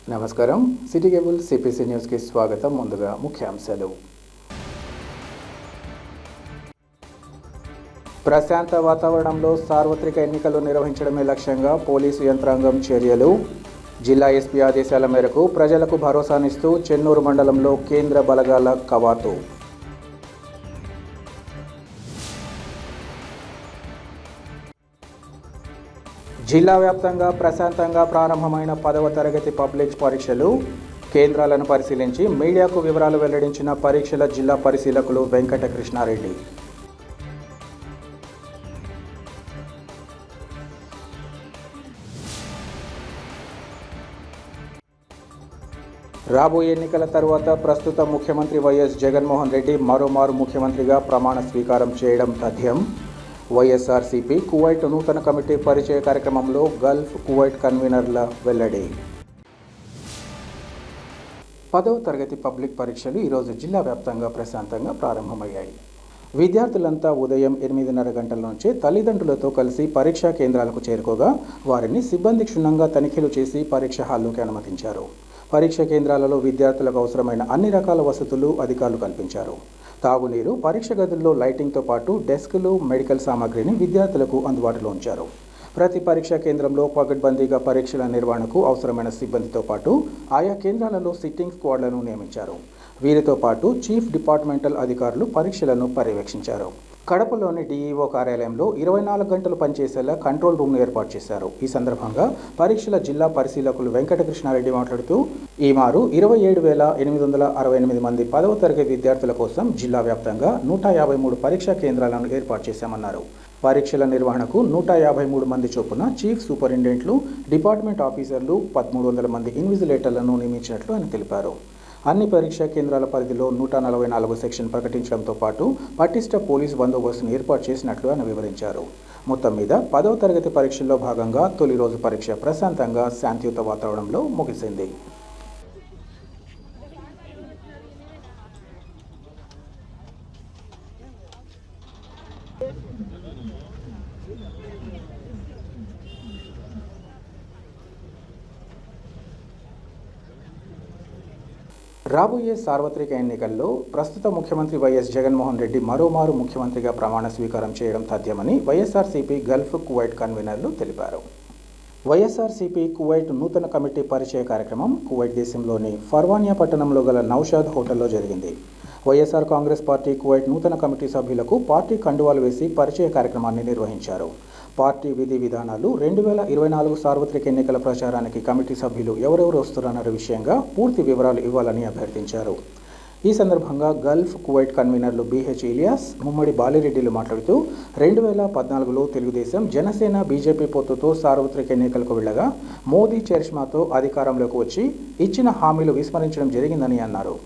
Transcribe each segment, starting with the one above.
నమస్కారం. City cable CPC న్యూస్కి స్వాగతం. ముందుగా ముఖ్యాంశాలు. ప్రశాంత వాతావరణంలో సార్వత్రిక ఎన్నికలు నిర్వహించడమే లక్ష్యంగా పోలీసు యంత్రాంగం చర్యలు. జిల్లా ఎస్పీ ఆదేశాల మేరకు ప్రజలకు భరోసానిస్తూ చెన్నూరు మండలంలో కేంద్ర బలగాల కవాతు. జిల్లా వ్యాప్తంగా ప్రశాంతంగా ప్రారంభమైన 10వ తరగతి పబ్లిక్ పరీక్షలు. కేంద్రాలను పరిశీలించి మీడియాకు వివరాలు వెల్లడించిన పరీక్షల జిల్లా పరిశీలకులు వెంకటకృష్ణారెడ్డి. రాబోయే ఎన్నికల తరువాత ప్రస్తుత ముఖ్యమంత్రి వైఎస్ జగన్మోహన్ రెడ్డి మరోమారు ముఖ్యమంత్రిగా ప్రమాణ స్వీకారం చేయడం తథ్యం. వైఎస్ఆర్సీపీ కువైట్ నూతన కమిటీ పరిచయ కార్యక్రమంలో గల్ఫ్ కువైట్ కన్వీనర్ల వెల్లడి. 10వ తరగతి పబ్లిక్ పరీక్షలు ఈరోజు జిల్లా వ్యాప్తంగా ప్రశాంతంగా ప్రారంభమయ్యాయి. విద్యార్థులంతా ఉదయం 8:30 గంటల నుంచే తల్లిదండ్రులతో కలిసి పరీక్షా కేంద్రాలకు చేరుకోగా వారిని సిబ్బంది క్షుణ్ణంగా తనిఖీలు చేసి పరీక్ష హాల్లోకి అనుమతించారు. పరీక్ష కేంద్రాలలో విద్యార్థులకు అవసరమైన అన్ని రకాల వసతులు అధికారులు కల్పించారు. తాగునీరు, పరీక్ష గదుల్లో లైటింగ్తో పాటు డెస్కులు, మెడికల్ సామాగ్రిని విద్యార్థులకు అందుబాటులో ఉంచారు. ప్రతి పరీక్షా కేంద్రంలో పగడ్బందీగా పరీక్షల నిర్వహణకు అవసరమైన సిబ్బందితో పాటు ఆయా కేంద్రాలలో సిట్టింగ్ స్క్వాడ్లను నియమించారు. వీరితో పాటు చీఫ్ డిపార్ట్మెంటల్ అధికారులు పరీక్షలను పర్యవేక్షించారు. కడపలోని డీఈఓ కార్యాలయంలో 24 గంటలు పనిచేసేలా కంట్రోల్ రూమ్ను ఏర్పాటు చేశారు. ఈ సందర్భంగా పరీక్షల జిల్లా పరిశీలకులు వెంకటకృష్ణారెడ్డి మాట్లాడుతూ ఈ మారు 27,868 మంది 10వ తరగతి విద్యార్థుల కోసం జిల్లా వ్యాప్తంగా 153 పరీక్షా కేంద్రాలను ఏర్పాటు చేశామన్నారు. పరీక్షల నిర్వహణకు 153 మంది చొప్పున చీఫ్ సూపరింటెండెంట్లు, డిపార్ట్మెంట్ ఆఫీసర్లు, 1300 మంది ఇన్విజిలేటర్లను నియమించినట్లు ఆయన తెలిపారు. అన్ని పరీక్షా కేంద్రాల పరిధిలో 144 సెక్షన్ ప్రకటించడంతో పాటు పటిష్ట పోలీస్ బందోబస్తును ఏర్పాటు చేసినట్లు ఆయన వివరించారు. మొత్తం మీద 10వ తరగతి పరీక్షల్లో భాగంగా తొలి రోజు పరీక్ష ప్రశాంతంగా శాంతియుత వాతావరణంలో ముగిసింది. రాబోయే సార్వత్రిక ఎన్నికల్లో ప్రస్తుత ముఖ్యమంత్రి వైఎస్ జగన్మోహన్ రెడ్డి మరోమారు ముఖ్యమంత్రిగా ప్రమాణ స్వీకారం చేయడం తథ్యమని వైఎస్ఆర్సీపీ గల్ఫ్ కువైట్ కన్వీనర్లు తెలిపారు. వైఎస్ఆర్సీపీ కువైట్ నూతన కమిటీ పరిచయ కార్యక్రమం కువైట్ దేశంలోని ఫర్వానియా పట్టణంలో గల నౌషాద్ హోటల్లో జరిగింది. వైఎస్ఆర్ కాంగ్రెస్ పార్టీ కువైట్ నూతన కమిటీ సభ్యులకు పార్టీ కండువాలు వేసి పరిచయ కార్యక్రమాన్ని నిర్వహించారు. పార్టీ విధి విధానాలు, 2024 సార్వత్రిక ఎన్నికల ప్రచారానికి కమిటీ సభ్యులు ఎవరెవరు వస్తున్నారన్న విషయంగా పూర్తి వివరాలు ఇవ్వాలని అభ్యర్థించారు. ఈ సందర్భంగా గల్ఫ్ కువైట్ కన్వీనర్లు బిహెచ్ ఇలియాస్, ముమ్మడి బాలిరెడ్డిలు మాట్లాడుతూ 2014లో తెలుగుదేశం, జనసేన, బీజేపీ పొత్తుతో సార్వత్రిక ఎన్నికలకు వెళ్లగా మోదీ చరిష్మాతో అధికారంలోకి వచ్చి ఇచ్చిన హామీలు విస్మరించడం జరిగిందని అన్నారు.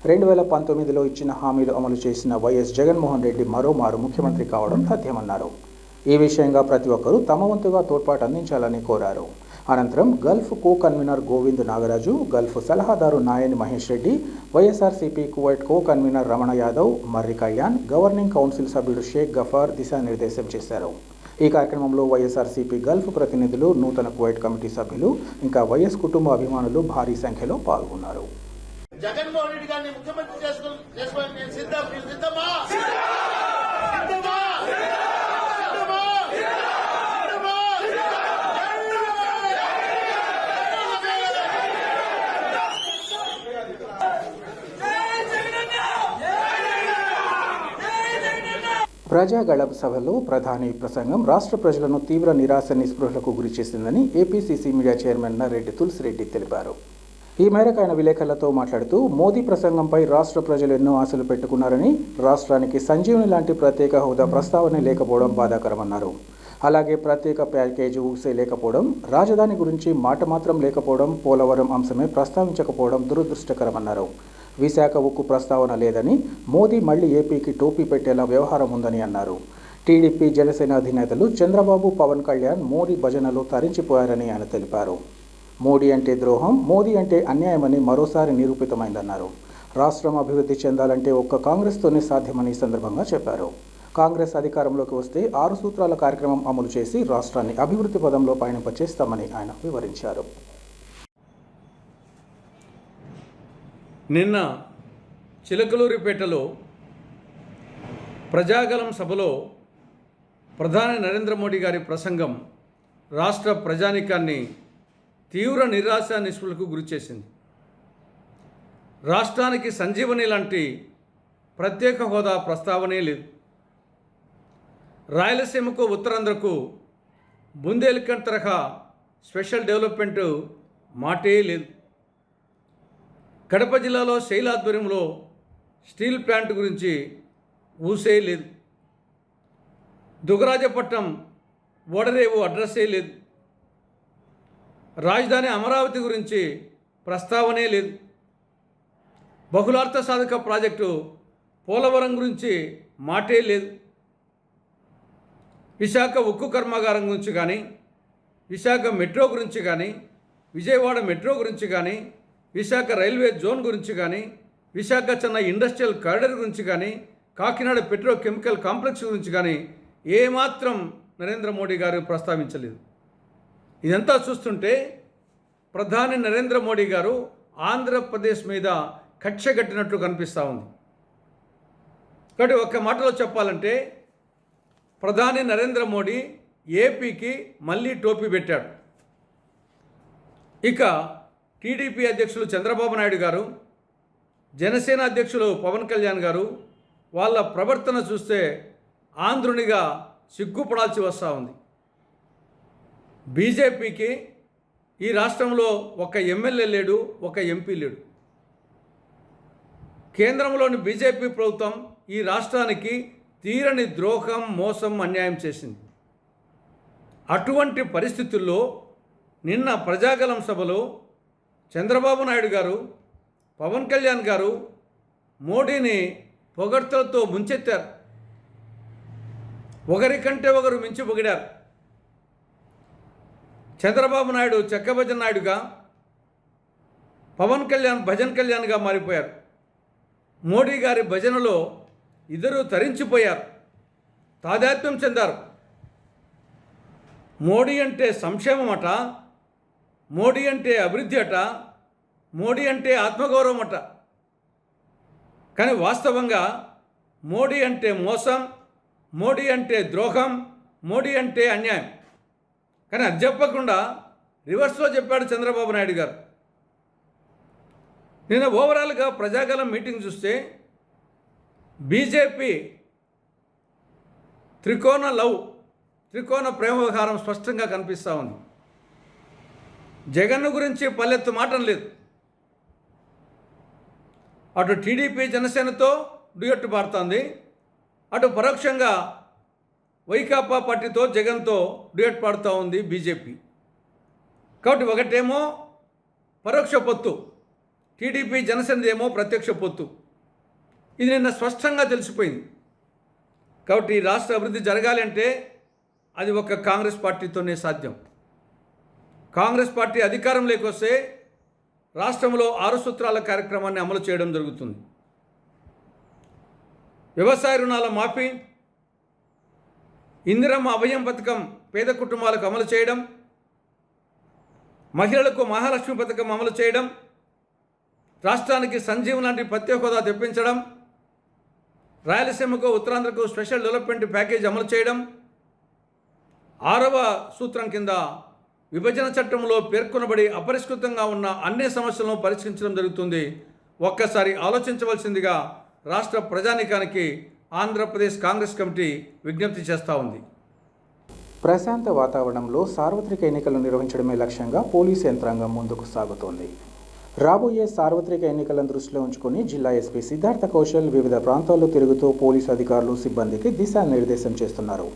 2019లో ఇచ్చిన హామీలు అమలు చేసిన వైఎస్ జగన్మోహన్ రెడ్డి మరోమారు ముఖ్యమంత్రి కావడం తథ్యమన్నారు. ఈ విషయంగా ప్రతి ఒక్కరూ తమ వంతుగా తోడ్పాటు అందించాలని కోరారు. అనంతరం Gulf co convener Govind Nagaraju, Gulf సలహాదారు Nayani Mahesh Reddy, YSRCP Kuwait co convener Ramana Yadav, Marri Kalyan, governing council సభ్యుడు షేక్ గఫార్ దిశానిర్దేశం చేశారు. ఈ కార్యక్రమంలో వైఎస్ఆర్సీపీ గల్ఫ్ ప్రతినిధులు, నూతన కువైట్ కమిటీ సభ్యులు, ఇంకా వైఎస్ కుటుంబ అభిమానులు భారీ సంఖ్యలో పాల్గొన్నారు. జగన్మోహన్ రెడ్డి గారిని ముఖ్యమంత్రి చేసుకోవాలని సిద్ధమా? ప్రజాగళ సభలో ప్రధాని ప్రసంగం రాష్ట్ర ప్రజలను తీవ్ర నిరాశ నిస్పృహలకు గురిచేసిందని APCC media chairman Narreddy Tulasi Reddy తెలిపారు. ఈ మేరకు ఆయన విలేకరులతో మాట్లాడుతూ మోదీ ప్రసంగంపై రాష్ట్ర ప్రజలు ఎన్నో ఆశలు పెట్టుకున్నారని, రాష్ట్రానికి సంజీవని లాంటి ప్రత్యేక హోదా ప్రస్తావన లేకపోవడం బాధాకరమన్నారు. అలాగే ప్రత్యేక ప్యాకేజీ ఊసే లేకపోవడం, రాజధాని గురించి మాట మాత్రం లేకపోవడం, పోలవరం అంశమే ప్రస్తావించకపోవడం దురదృష్టకరమన్నారు. విశాఖ ఉక్కు ప్రస్తావన లేదని, మోదీ మళ్లీ ఏపీకి టోపీ పెట్టేలా వ్యవహారం ఉందని అన్నారు. టీడీపీ, జనసేన అధినేతలు చంద్రబాబు, పవన్ కళ్యాణ్ మోడీ భజనలో తరించిపోయారని ఆయన తెలిపారు. మోడీ అంటే ద్రోహం, మోదీ అంటే అన్యాయమని మరోసారి నిరూపితమైందన్నారు. రాష్ట్రం అభివృద్ధి చెందాలంటే ఒక్క కాంగ్రెస్తోనే సాధ్యమని ఈ సందర్భంగా చెప్పారు. కాంగ్రెస్ అధికారంలోకి వస్తే 6 సూత్రాల కార్యక్రమం అమలు చేసి రాష్ట్రాన్ని అభివృద్ధి పదంలో పయనింపచేస్తామని ఆయన వివరించారు. నిన్న చిలకలూరిపేటలో ప్రజాగలం సభలో ప్రధాని నరేంద్ర మోడీ గారి ప్రసంగం రాష్ట్ర ప్రజానీకాన్ని తీవ్ర నిరాశ నిస్పృహలకు గురిచేసింది. రాష్ట్రానికి సంజీవని లాంటి ప్రత్యేక హోదా ప్రస్తావనే లేదు. రాయలసీమకు ఉత్తరాంధ్రకు బుందేల్ఖండ్ తరహా స్పెషల్ డెవలప్మెంట్ మాటే లేదు. కడప జిల్లాలో శైల ఆధ్వర్యంలో స్టీల్ ప్లాంట్ గురించి ఊసే లేదు. దుగరాజపట్నం ఓడరేవు అడ్రస్సే లేదు. రాజధాని అమరావతి గురించి ప్రస్తావనే లేదు. బహుళార్థ సాధక ప్రాజెక్టు పోలవరం గురించి మాటే లేదు. విశాఖ ఉక్కు కర్మాగారం గురించి కానీ, విశాఖ మెట్రో గురించి కానీ, విజయవాడ మెట్రో గురించి కానీ, విశాఖ రైల్వే జోన్ గురించి కానీ, విశాఖ చెన్నై ఇండస్ట్రియల్ కారిడార్ గురించి కానీ, కాకినాడ పెట్రోకెమికల్ కాంప్లెక్స్ గురించి కానీ ఏమాత్రం నరేంద్ర మోడీ గారు ప్రస్తావించలేదు. ఇదంతా చూస్తుంటే ప్రధాని నరేంద్ర మోడీ గారు ఆంధ్రప్రదేశ్ మీద కక్ష కట్టినట్లు కనిపిస్తూ ఉంది. కాబట్టి ఒక్క మాటలో చెప్పాలంటే ప్రధాని నరేంద్ర మోడీ ఏపీకి మళ్ళీ టోపీ పెట్టాడు. ఇక టీడీపీ అధ్యక్షులు చంద్రబాబు నాయుడు గారు, జనసేన అధ్యక్షులు పవన్ కళ్యాణ్ గారు వాళ్ళ ప్రవర్తన చూస్తే ఆంధ్రునిగా సిగ్గుపడాల్సి వస్తూ ఉంది. బీజేపీకి ఈ రాష్ట్రంలో ఒక ఎమ్మెల్యే లేడు, ఒక ఎంపీ లేడు. కేంద్రంలోని బీజేపీ ప్రభుత్వం ఈ రాష్ట్రానికి తీరని ద్రోహం, మోసం, అన్యాయం చేసింది. అటువంటి పరిస్థితుల్లో నిన్న ప్రజాగలం సభలో చంద్రబాబు నాయుడు గారు, పవన్ కళ్యాణ్ గారు మోడీని పొగడ్తలతో ముంచెత్తారు. ఒకరికంటే ఒకరు మించి పొగిడారు. చంద్రబాబు నాయుడు చెక్కభజన్ నాయుడుగా, పవన్ కళ్యాణ్ భజన్ కళ్యాణ్గా మారిపోయారు. మోడీ గారి భజనలో ఇద్దరు తరించిపోయారు, తాదాత్మ్యం చెందారు. మోడీ అంటే సంక్షేమం అట, మోడీ అంటే అభివృద్ధి అట, మోడీ అంటే ఆత్మగౌరవం అట. కానీ వాస్తవంగా మోడీ అంటే మోసం, మోడీ అంటే ద్రోహం, మోడీ అంటే అన్యాయం. కానీ అది చెప్పకుండా రివర్స్లో చెప్పాడు చంద్రబాబు నాయుడు గారు. నిన్న ఓవరాల్గా ప్రజాగలం మీటింగ్ చూస్తే బీజేపీ త్రికోణ ప్రేమ వ్యవహారం స్పష్టంగా కనిపిస్తూ ఉంది. జగన్ గురించి పల్లెత్తు మాటం లేదు. అటు టీడీపీ జనసేనతో డ్యూయట్ పాడుతోంది, అటు పరోక్షంగా వైకాపా పార్టీతో జగన్తో డ్యూయట్ పాడుతూ ఉంది బీజేపీ. కాబట్టి ఒకటేమో పరోక్ష పొత్తు, టీడీపీ జనసేనదేమో ప్రత్యక్ష పొత్తు. ఇది నిన్న స్పష్టంగా తెలిసిపోయింది. కాబట్టి ఈ రాష్ట్ర అభివృద్ధి జరగాలి అంటే అది ఒక కాంగ్రెస్ పార్టీతోనే సాధ్యం. కాంగ్రెస్ పార్టీ అధికారంలోకి వస్తే రాష్ట్రంలో 6 సూత్రాల కార్యక్రమాన్ని అమలు చేయడం జరుగుతుంది. వ్యవసాయ రుణాల మాఫీ, ఇందిరమ్మ అభయం పథకం పేద కుటుంబాలకు అమలు చేయడం, మహిళలకు మహాలక్ష్మి పథకం అమలు చేయడం, రాష్ట్రానికి సంజీవ్ లాంటి ప్రత్యేక హోదా తెప్పించడం, రాయలసీమకు ఉత్తరాంధ్రకు స్పెషల్ డెవలప్మెంట్ ప్యాకేజ్ అమలు చేయడం, 6వ సూత్రం కింద విభజన చట్టంలో పేర్కొనబడి అపరిష్కృతంగా ఉన్న అన్ని సమస్యలను పరిష్కరించడం జరుగుతుంది. ఒక్కసారి ఆలోచించవలసిందిగా రాష్ట్ర ప్రజానీకానికి ఆంధ్రప్రదేశ్ కాంగ్రెస్ కమిటీ విజ్ఞప్తి చేస్తూ ఉంది. ప్రశాంత వాతావరణంలో సార్వత్రిక ఎన్నికలు నిర్వహించడమే లక్ష్యంగా పోలీసు యంత్రాంగం ముందుకు సాగుతోంది. రాబోయే సార్వత్రిక ఎన్నికలను దృష్టిలో ఉంచుకుని జిల్లా ఎస్పీ సిద్ధార్థ కౌశల్ వివిధ ప్రాంతాల్లో తిరుగుతూ పోలీసు అధికారులు, సిబ్బందికి దిశానిర్దేశం చేస్తున్నారు.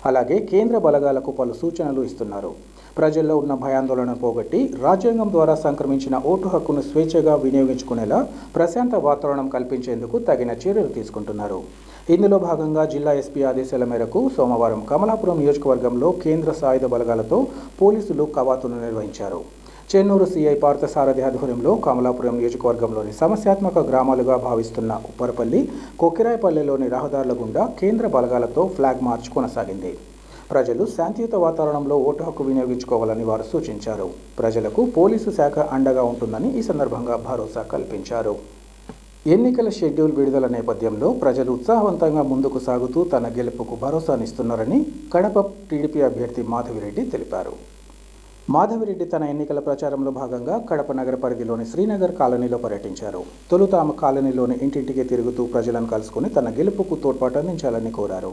అలాగే కేంద్ర బలగాలకు పలు సూచనలు ఇస్తున్నారు. ప్రజల్లో ఉన్న భయాందోళన పోగొట్టి రాజ్యాంగం ద్వారా సంక్రమించిన ఓటు హక్కును స్వేచ్ఛగా వినియోగించుకునేలా ప్రశాంత వాతావరణం కల్పించేందుకు తగిన చర్యలు తీసుకుంటున్నారు. ఇందులో భాగంగా జిల్లా ఎస్పీ ఆదేశాల మేరకు సోమవారం కమలాపురం నియోజకవర్గంలో కేంద్ర సాయుధ బలగాలతో పోలీసులు కవాతును నిర్వహించారు. చెన్నూరు సిఐ పార్థసారథి ఆధ్వర్యంలో కమలాపురం నియోజకవర్గంలోని సమస్యాత్మక గ్రామాలుగా భావిస్తున్న ఉప్పరపల్లి, కొక్కిరాయపల్లెలోని రహదారుల గుండా కేంద్ర బలగాలతో ఫ్లాగ్ మార్చ్ కొనసాగింది. ప్రజలు శాంతియుత వాతావరణంలో ఓటు హక్కు వినియోగించుకోవాలని వారు సూచించారు. ప్రజలకు పోలీసు శాఖ అండగా ఉంటుందని ఈ సందర్భంగా భరోసా కల్పించారు. ఎన్నికల షెడ్యూల్ విడుదల నేపథ్యంలో ప్రజలు ఉత్సాహవంతంగా ముందుకు సాగుతూ తన గెలుపుకు భరోసానిస్తున్నారని కడప టీడీపీ అభ్యర్థి మాధవిరెడ్డి తెలిపారు. మాధవిరెడ్డి తన ఎన్నికల ప్రచారంలో భాగంగా కడప నగర పరిధిలోని శ్రీనగర్ కాలనీలో పర్యటించారు. తొలుత ఆమె కాలనీలోని ఇంటింటికి తిరుగుతూ ప్రజలను కలుసుకుని తన గెలుపుకు తోడ్పాటు అందించాలని కోరారు.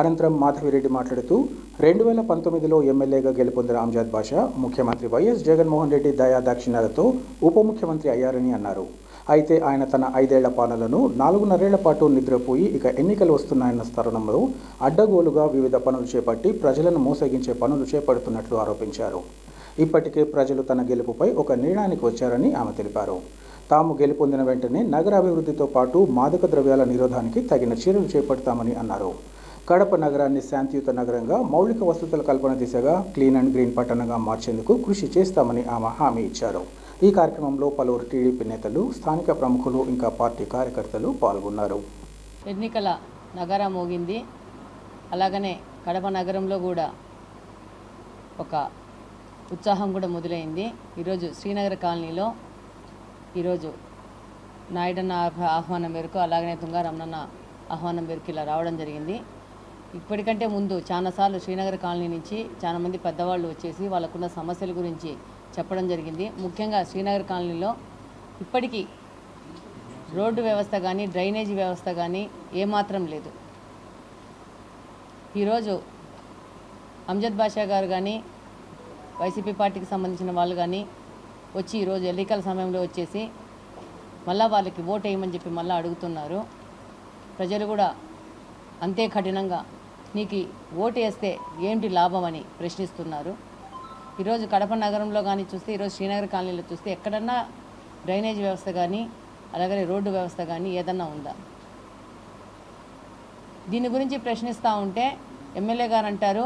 అనంతరం మాధవిరెడ్డి మాట్లాడుతూ 2019లో ఎమ్మెల్యేగా గెలుపొందిన అంజద్ బాషా ముఖ్యమంత్రి వైఎస్ జగన్మోహన్ రెడ్డి దయా దాక్షిణ్యాలతో ఉప ముఖ్యమంత్రి అయ్యారని అన్నారు. అయితే ఆయన తన 5 ఏళ్ల పాలనను 4.5 ఏళ్ల పాటు నిద్రపోయి ఇక ఎన్నికలు వస్తున్నాయన్న తరుణంలో అడ్డగోలుగా వివిధ పనులు చేపట్టి ప్రజలను మోసగించే పనులు చేపడుతున్నట్లు ఆరోపించారు. ఇప్పటికే ప్రజలు తన గెలుపుపై ఒక నిర్ణయానికి వచ్చారని ఆమె తెలిపారు. తాము గెలుపొందిన వెంటనే నగర అభివృద్ధితో పాటు మాదక ద్రవ్యాల నిరోధానికి తగిన చర్యలు చేపడతామని అన్నారు. కడప నగరాన్ని శాంతియుత నగరంగా మౌలిక వసతుల కల్పన దిశగా క్లీన్ అండ్ గ్రీన్ పట్టణంగా మార్చేందుకు కృషి చేస్తామని ఆమె హామీ ఇచ్చారు. ఈ కార్యక్రమంలో పలువురు టీడీపీ నేతలు, స్థానిక ప్రముఖులు ఇంకా పార్టీ కార్యకర్తలు పాల్గొన్నారు. ఎన్నికల నగర మోగింది. అలాగనే కడప నగరంలో కూడా ఒక ఉత్సాహం కూడా మొదలైంది. ఈరోజు శ్రీనగర్ కాలనీలో ఈరోజు నాయుడన్న ఆహ్వానం మేరకు, అలాగనే తుంగారమణన్న ఆహ్వానం మేరకు ఇలా రావడం జరిగింది. ఇప్పటికంటే ముందు చాలాసార్లు శ్రీనగర్ కాలనీ నుంచి చాలామంది పెద్దవాళ్ళు వచ్చేసి వాళ్ళకున్న సమస్యల గురించి చెప్పడం జరిగింది. ముఖ్యంగా శ్రీనగర్ కాలనీలో ఇప్పటికీ రోడ్డు వ్యవస్థ కానీ, డ్రైనేజీ వ్యవస్థ కానీ ఏమాత్రం లేదు. ఈరోజు అంజద్ బాషా గారు కానీ, వైసీపీ పార్టీకి సంబంధించిన వాళ్ళు కానీ వచ్చి ఈరోజు ఎన్నికల సమయంలో వచ్చేసి మళ్ళా వాళ్ళకి ఓటు వేయమని చెప్పి మళ్ళీ అడుగుతున్నారు. ప్రజలు కూడా అంతే కఠినంగా నీకు ఓటు వేస్తే ఏంటి లాభం అని ప్రశ్నిస్తున్నారు. ఈరోజు కడప నగరంలో కానీ చూస్తే, ఈరోజు శ్రీనగర్ కాలనీలో చూస్తే ఎక్కడన్నా డ్రైనేజ్ వ్యవస్థ కానీ, అలాగే రోడ్డు వ్యవస్థ కానీ ఏదన్నా ఉందా? దీని గురించి ప్రశ్నిస్తూ ఉంటే ఎమ్మెల్యే గారు అంటారు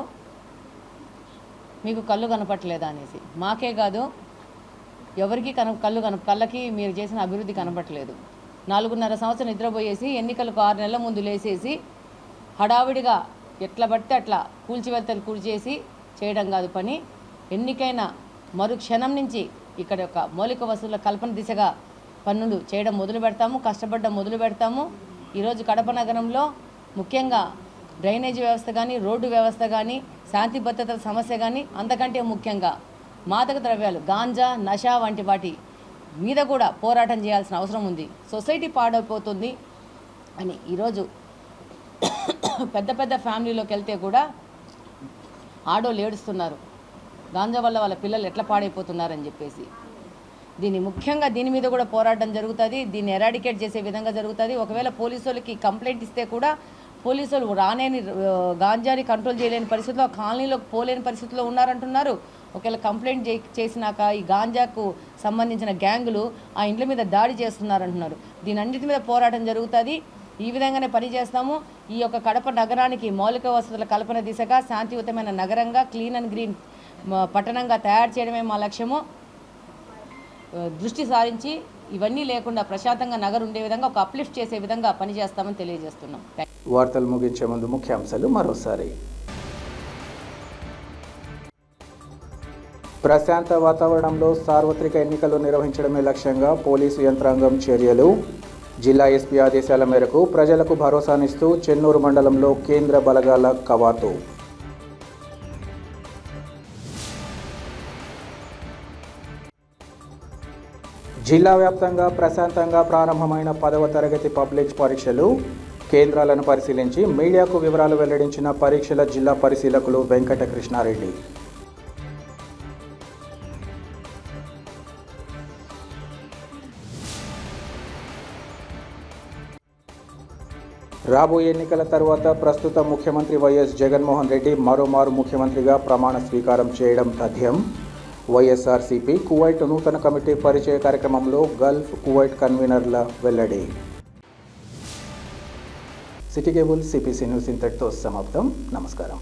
మీకు కళ్ళు కనపట్లేదా అనేసి. మాకే కాదు ఎవరికి కళ్ళకి మీరు చేసిన అభివృద్ధి కనపట్లేదు. 4.5 సంవత్సరం నిద్రపోయేసి ఎన్నికలకు 6 నెలల ముందు లేసేసి హడావిడిగా ఎట్లా పడితే అట్లా కూల్చివెత్తలు కూల్చేసి చేయడం కాదు పని. ఎన్నికైన మరుక్షణం నుంచి ఇక్కడ ఒక మౌలిక వసతుల కల్పన దిశగా పనులు చేయడం మొదలు పెడతాము, కష్టపడడం మొదలు పెడతాము. ఈరోజు కడప నగరంలో ముఖ్యంగా డ్రైనేజీ వ్యవస్థ కానీ, రోడ్డు వ్యవస్థ కానీ, శాంతి భద్రతల సమస్య కానీ, అంతకంటే ముఖ్యంగా మాదక ద్రవ్యాలు, గాంజా, నషా వంటి వాటి మీద కూడా పోరాటం చేయాల్సిన అవసరం ఉంది. సొసైటీ పాడైపోతుంది అని ఈరోజు పెద్ద పెద్ద ఫ్యామిలీలోకి వెళ్తే కూడా ఆడోళ్ళు ఏడుస్తున్నారు, గాంజా వల్ల వాళ్ళ పిల్లలు ఎట్లా పాడైపోతున్నారని చెప్పేసి. ముఖ్యంగా దీని మీద కూడా పోరాటం జరుగుతుంది. దీన్ని ఎరాడికేట్ చేసే విధంగా జరుగుతుంది. ఒకవేళ పోలీసు వాళ్ళకి కంప్లైంట్ ఇస్తే కూడా పోలీసు వాళ్ళు రానేని గాంజాని కంట్రోల్ చేయలేని పరిస్థితిలో, కాలనీలోకి పోలేని పరిస్థితిలో ఉన్నారంటున్నారు. ఒకవేళ కంప్లైంట్ చేసినాక ఈ గాంజాకు సంబంధించిన గ్యాంగులు ఆ ఇండ్ల మీద దాడి చేస్తున్నారంటున్నారు. దీనన్నిటి మీద పోరాటం జరుగుతుంది. ఈ విధంగానే పనిచేస్తాము. ఈ యొక్క కడప నగరానికి మౌలిక వసతుల కల్పన దిశగా శాంతియుతమైన నగరంగా, క్లీన్ అండ్ గ్రీన్ పట్టణంగా తయారు చేయడమే మా లక్ష్యము. దృష్టి సారించి ఇవన్నీ లేకుండా ప్రశాంతంగా నగరం ఉండే విధంగా, ఒక అప్లిఫ్ట్ చేసే విధంగా పనిచేస్తామని తెలియజేస్తున్నాం. వార్తలు ముగించే ముందు ముఖ్యాంశాలు మరోసారి. ప్రశాంత వాతావరణంలో సార్వత్రిక ఎన్నికలు నిర్వహించడమే లక్ష్యంగా పోలీసు యంత్రాంగం చర్యలు. జిల్లా ఎస్పీ ఆదేశాల మేరకు ప్రజలకు భరోసానిస్తూ చెన్నూరు మండలంలో కేంద్ర బలగాల కవాతు. జిల్లా వ్యాప్తంగా ప్రశాంతంగా ప్రారంభమైన 10వ తరగతి పబ్లిక్ పరీక్షలు. కేంద్రాలను పరిశీలించి మీడియాకు వివరాలు వెల్లడించిన పరీక్షల జిల్లా పరిశీలకులు వెంకటకృష్ణారెడ్డి. రాబోయే ఎన్నికల తర్వాత ప్రస్తుత ముఖ్యమంత్రి వైఎస్ జగన్మోహన్ రెడ్డి మరోమారు ముఖ్యమంత్రిగా ప్రమాణ స్వీకారం చేయడం తథ్యం. వైఎస్ఆర్సీపీ కువైట్ నూతన కమిటీ పరిచయ కార్యక్రమంలో గల్ఫ్ కువైట్ కన్వీనర్ల వెల్లడి. సిటీ కేబుల్ సిపిసి న్యూస్ ఇంతటితో సమాప్తం. నమస్కారం.